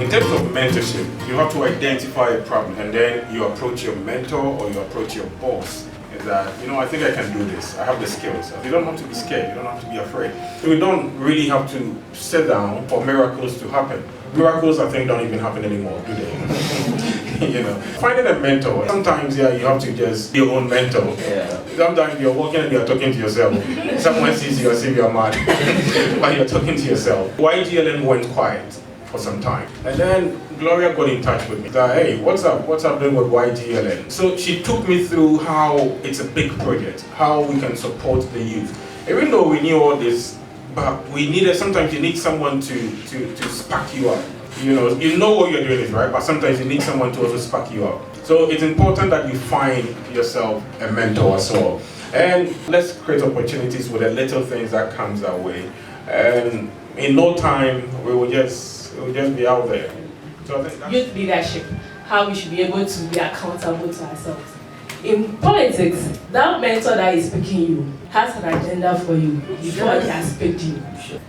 In terms of mentorship, you have to identify a problem and then you approach your mentor or you approach your boss. Is that, I think I can do this. I have the skills. You don't have to be scared. You don't have to be afraid. We don't really have to sit down for miracles to happen. Miracles, I think, don't even happen anymore, do they? Finding a mentor. Sometimes, you have to just be your own mentor. Yeah. Sometimes you're walking and you're talking to yourself. Someone sees you as if you're mad, but you're talking to yourself. Ygln went quiet for some time, and then Gloria got in touch with me. That, hey, what's up doing with Ygln? So she took me through how it's a big project, how we can support the youth. Even though we knew all this, but sometimes you need someone to spark you up. You know what you're doing is right, but sometimes you need someone to also spark you up. So it's important that you find yourself a mentor as well. And let's create opportunities with the little things that comes our way. And in no time, we will just be out there. So I think youth leadership, how we should be able to be accountable to ourselves. In politics, that mentor that is picking you has an agenda for you before he has picked you.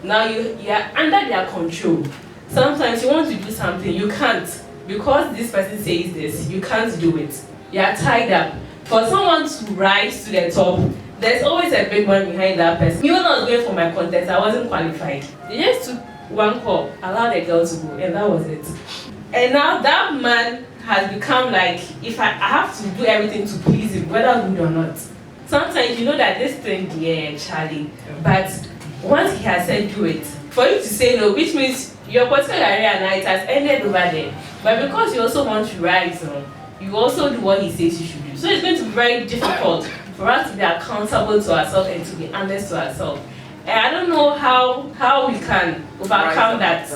Now you are under their control. Sometimes you want to do something, you can't. Because this person says this, you can't do it. You are tied up. For someone to rise to the top, there's always a big one behind that person. Even when I was going for my contest, I wasn't qualified. They just took one call, allowed the girl to go, and that was it. And now that man has become like, if I have to do everything to please him, whether good or not. Sometimes you know that this thing, yeah, Charlie, but once he has said do it, for you to say no, which means your political career now it has ended over there. But because you also want to rise on, you also do what he says you should do. So it's going to be very difficult for us to be accountable to ourselves and to be honest to ourselves. And I don't know how we can overcome that.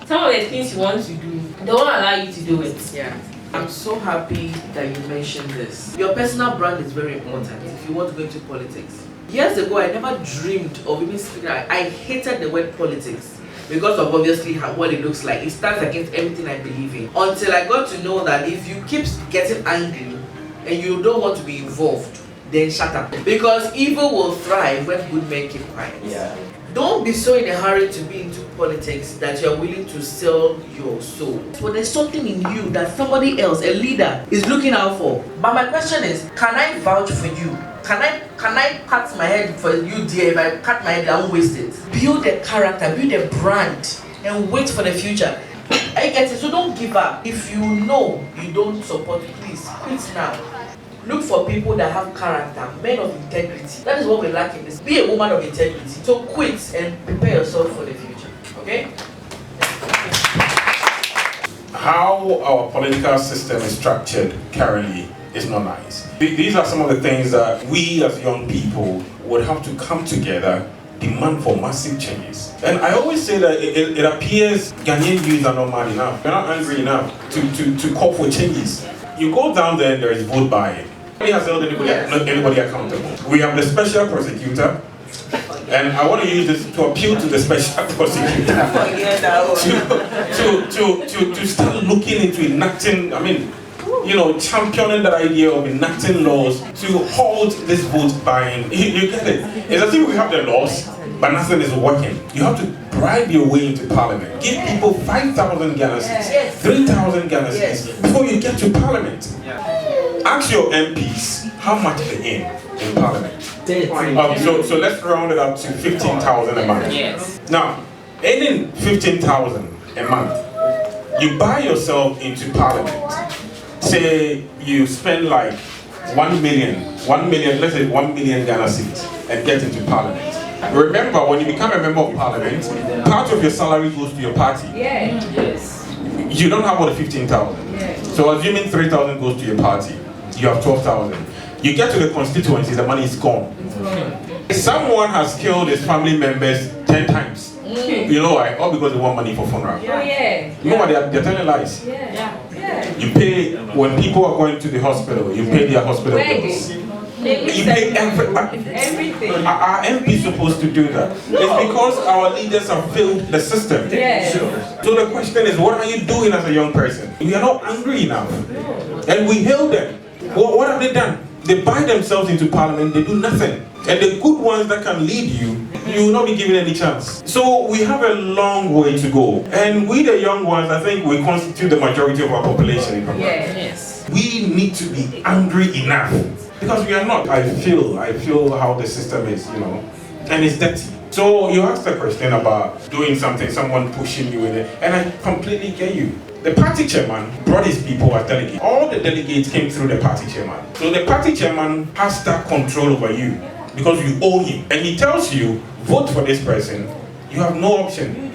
Some of the things you want to do, they won't allow you to do it. Yeah. I'm so happy that you mentioned this. Your personal brand is very important if you want to go into politics. Years ago, I never dreamed of even speaking. I hated the word politics because of obviously what it looks like. It stands against everything I believe in. Until I got to know that if you keep getting angry and you don't want to be involved, then shut up. Because evil will thrive when good men keep quiet. Yeah. Don't be so in a hurry to be into politics that you're willing to sell your soul. But there's something in you that somebody else, a leader, is looking out for. But my question is, can I vouch for you? Can I cut my head for you, dear? If I cut my head, I won't waste it. Build a character, build a brand, and wait for the future. I get it, so don't give up. If you know you don't support, please quit now. Look for people that have character, men of integrity. That is what we lack in this. Be a woman of integrity. So quit and prepare yourself for the future. Okay? how our political system is structured currently is not nice. These are some of the things that we as young people would have to come together, demand for massive changes. And I always say that it appears Ghanaian youth are not mad enough. They're not angry enough to call for changes. You go down there and there is vote buying. Nobody has held anybody accountable. We have the special prosecutor, and I want to use this to appeal to the special prosecutor to start looking into enacting, championing that idea of enacting laws to halt this vote buying. You get it? It's as if we have the laws, but nothing is working. You have to bribe your way into parliament. Give people 5,000 Ghana cedis, 3,000 Ghana cedis before you get to parliament. Ask your MPs how much they earn in parliament. So let's round it up to 15,000 a month. Yes. Now, earning 15,000 a month, you buy yourself into parliament. Say you spend like 1 million, let's say 1 million Ghana cedis and get into parliament. Remember, when you become a member of parliament, part of your salary goes to your party. Yeah. Yes. You don't have all the 15,000. Yeah. So assuming 3,000 goes to your party, you have 12,000. You get to the constituencies, the money is gone. Someone has killed his family members 10 times. You know why? All because they want money for funeral. Oh yeah. You know what? They're telling lies. Yeah. You pay, when people are going to the hospital, you pay their hospital bills. You pay everything. Are MPs supposed to do that? No. It's because our leaders have failed the system. Yes. So the question is, what are you doing as a young person? We are not angry enough. And we hail them. What have they done? They buy themselves into parliament, they do nothing. And the good ones that can lead you, You will not be given any chance. So we have a long way to go. And we the young ones, I think we constitute the majority of our population in Papa. Yes. We need to be angry enough. Because we are not. I feel how the system is, and it's dirty. So you asked the question about doing something, someone pushing you in it, and I completely get you. The party chairman brought his people as delegates. All the delegates came through the party chairman. So the party chairman has that control over you because you own him. And he tells you, vote for this person. You have no option.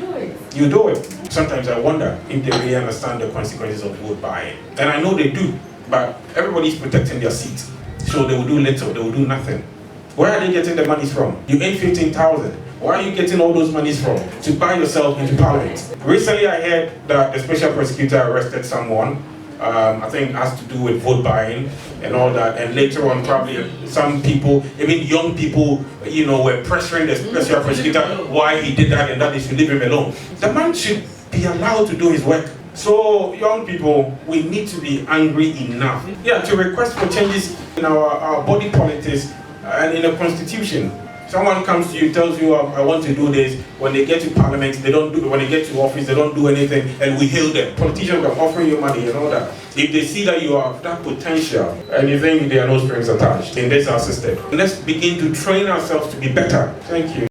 You do it. Sometimes I wonder if they really understand the consequences of vote buying. And I know they do, but everybody's protecting their seat. So they will do little, they will do nothing. Where are they getting the monies from? You earn 15,000. Where are you getting all those monies from? To buy yourself into parliament. Recently I heard that the special prosecutor arrested someone, I think it has to do with vote buying and all that. And later on probably some people, even young people, were pressuring the special prosecutor why he did that and that they should leave him alone. The man should be allowed to do his work. So young people, we need to be angry enough, to request for changes in our body politics and in the constitution. Someone comes to you, tells you, I want to do this. When they get to parliament, they don't do it. When they get to office, they don't do anything, and we hail them. Politicians are offering you money and all that. If they see that you have that potential, and you think there are no strings attached in this our system, let's begin to train ourselves to be better. Thank you.